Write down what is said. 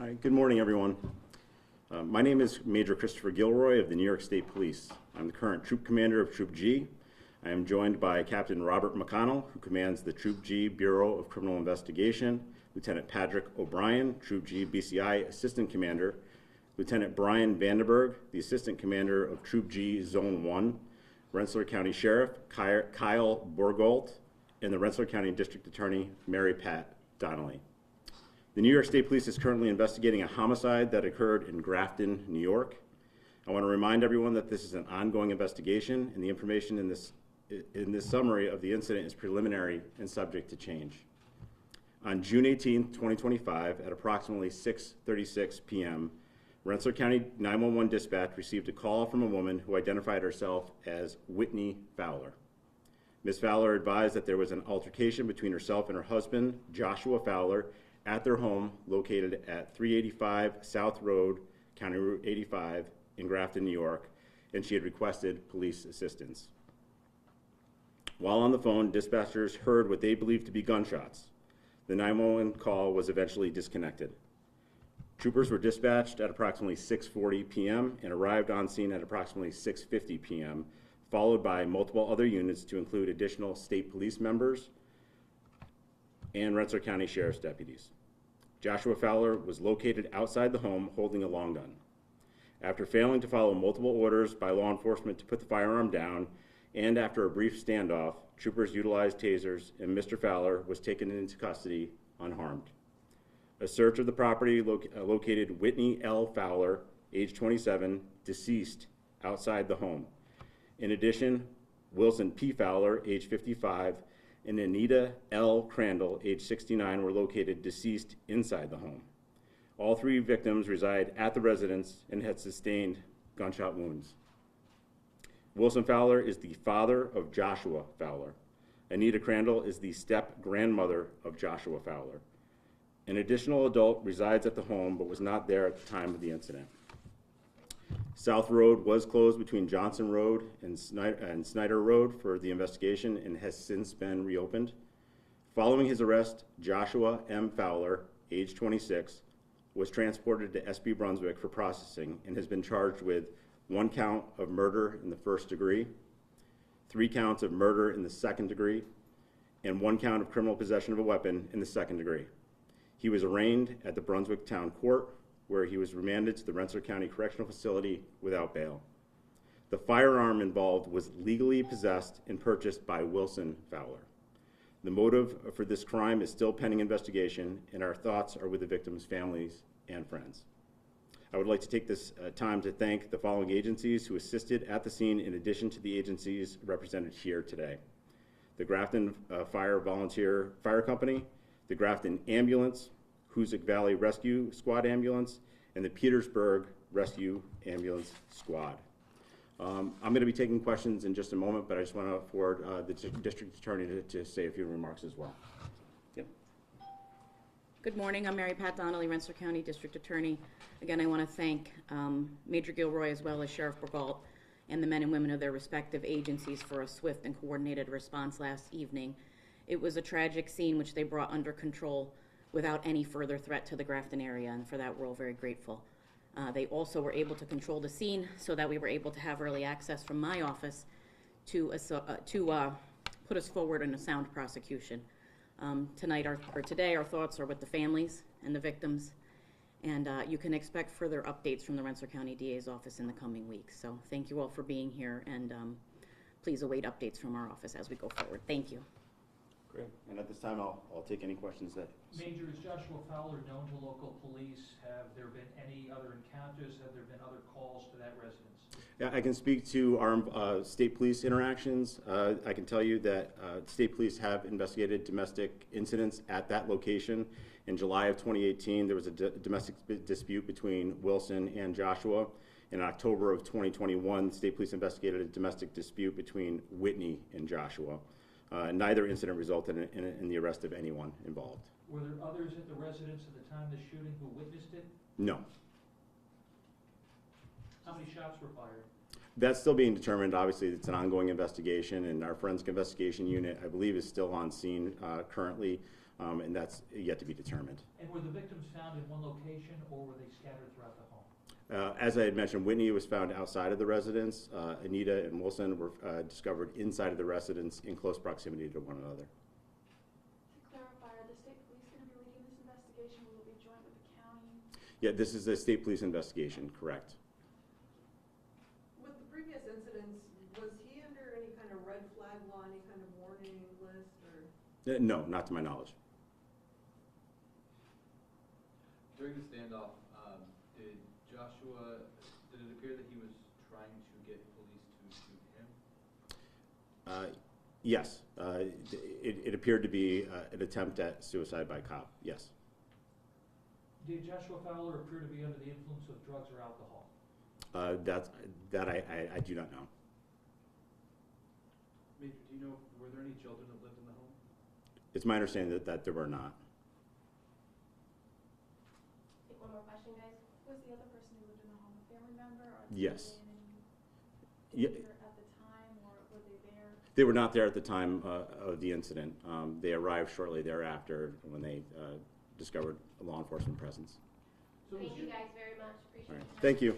Hi, good morning, everyone. My name is Major Christopher Gilroy of the New York State Police. I'm the current Troop Commander of Troop G. I am joined by Captain Robert McConnell, who commands the Troop G Bureau of Criminal Investigation, Lieutenant Patrick O'Brien, Troop G BCI Assistant Commander, Lieutenant Brian Vandenberg, the Assistant Commander of Troop G Zone 1, Rensselaer County Sheriff Kyle Borgolt, and the Rensselaer County District Attorney Mary Pat Donnelly. The New York State Police is currently investigating a homicide that occurred in Grafton, New York. I want to remind everyone that this is an ongoing investigation, and the information in this summary of the incident is preliminary and subject to change. On June 18, 2025, at approximately 6:36 p.m., Rensselaer County 911 dispatch received a call from a woman who identified herself as Whitney Fowler. Ms. Fowler advised that there was an altercation between herself and her husband, Joshua Fowler, at their home located at 385 South Road, County Route 85 in Grafton, New York, and she had requested police assistance. While on the phone, dispatchers heard what they believed to be gunshots. The 911 call was eventually disconnected. Troopers were dispatched at approximately 6:40 p.m. and arrived on scene at approximately 6:50 p.m., followed by multiple other units to include additional state police members and Rensselaer County Sheriff's deputies. Joshua Fowler was located outside the home holding a long gun. After failing to follow multiple orders by law enforcement to put the firearm down, and after a brief standoff, troopers utilized tasers, and Mr. Fowler was taken into custody unharmed. A search of the property located Whitney L. Fowler, age 27, deceased, outside the home. In addition, Wilson P. Fowler, age 55, and Anita L. Crandall, age 69, were located deceased inside the home. All three victims reside at the residence and had sustained gunshot wounds. Wilson Fowler is the father of Joshua Fowler. Anita Crandall is the step-grandmother of Joshua Fowler. An additional adult resides at the home but was not there at the time of the incident. South Road was closed between Johnson Road and Snyder Road for the investigation and has since been reopened. Following his arrest, Joshua M. Fowler, age 26, was transported to SB Brunswick for processing and has been charged with 1 count of murder in the first degree, 3 counts of murder in the second degree, and 1 count of criminal possession of a weapon in the second degree. He was arraigned at the Brunswick Town Court, where he was remanded to the Rensselaer County Correctional Facility without bail. The firearm involved was legally possessed and purchased by Wilson Fowler. The motive for this crime is still pending investigation, and our thoughts are with the victims' families and friends. I would like to take this time to thank the following agencies who assisted at the scene in addition to the agencies represented here today. The Grafton Fire Volunteer Fire Company, the Grafton Ambulance, Hoosick Valley Rescue Squad Ambulance, and the Petersburg Rescue Ambulance Squad. I'm going to be taking questions in just a moment, but I just want to forward the District Attorney to say a few remarks as well. Yep. Good morning. I'm Mary Pat Donnelly, Rensselaer County District Attorney. Again, I want to thank Major Gilroy as well as Sheriff Borgault and the men and women of their respective agencies for a swift and coordinated response last evening. It was a tragic scene which they brought under control without any further threat to the Grafton area, and for that we're all very grateful. They also were able to control the scene so that we were able to have early access from my office to put us forward in a sound prosecution. Today our thoughts are with the families and the victims, and you can expect further updates from the Rensselaer County DA's office in the coming weeks. So thank you all for being here, and please await updates from our office as we go forward. Thank you. Great. And at this time, I'll take any questions that... Major, is Joshua Fowler known to local police? Have there been any other encounters? Have there been other calls to that residence? Yeah, I can speak to our state police interactions. I can tell you that state police have investigated domestic incidents at that location. In July of 2018, there was a domestic dispute between Wilson and Joshua. In October of 2021, state police investigated a domestic dispute between Whitney and Joshua. Neither incident resulted in the arrest of anyone involved. Were there others at the residence at the time of the shooting who witnessed it? No. How many shots were fired? That's still being determined. Obviously, it's an ongoing investigation, and our forensic investigation unit, I believe, is still on scene currently, and that's yet to be determined. And were the victims found in one location, or were they scattered throughout the home? As I had mentioned, Whitney was found outside of the residence. Anita and Wilson were discovered inside of the residence in close proximity to one another. To clarify, are the state police going to be leading this investigation? Will it be joint with the county? Yeah, this is a state police investigation, correct. With the previous incidents, was he under any kind of red flag law, any kind of warning list, or? No, not to my knowledge. During the standoff, did it appear that he was trying to get police to shoot him? Yes, it appeared to be an attempt at suicide by cop, yes. Did Joshua Fowler appear to be under the influence of drugs or alcohol? That I do not know. Major, do you know, were there any children that lived in the home? It's my understanding that there were not. Take one more question, guys. Was the other person who lived in the home a family member, or Yes. were they in Yeah. any danger at the time, or were they there? They were not there at the time of the incident. They arrived shortly thereafter when they discovered a law enforcement presence. So was Thank you guys very much. Appreciate All right. it. Thank you.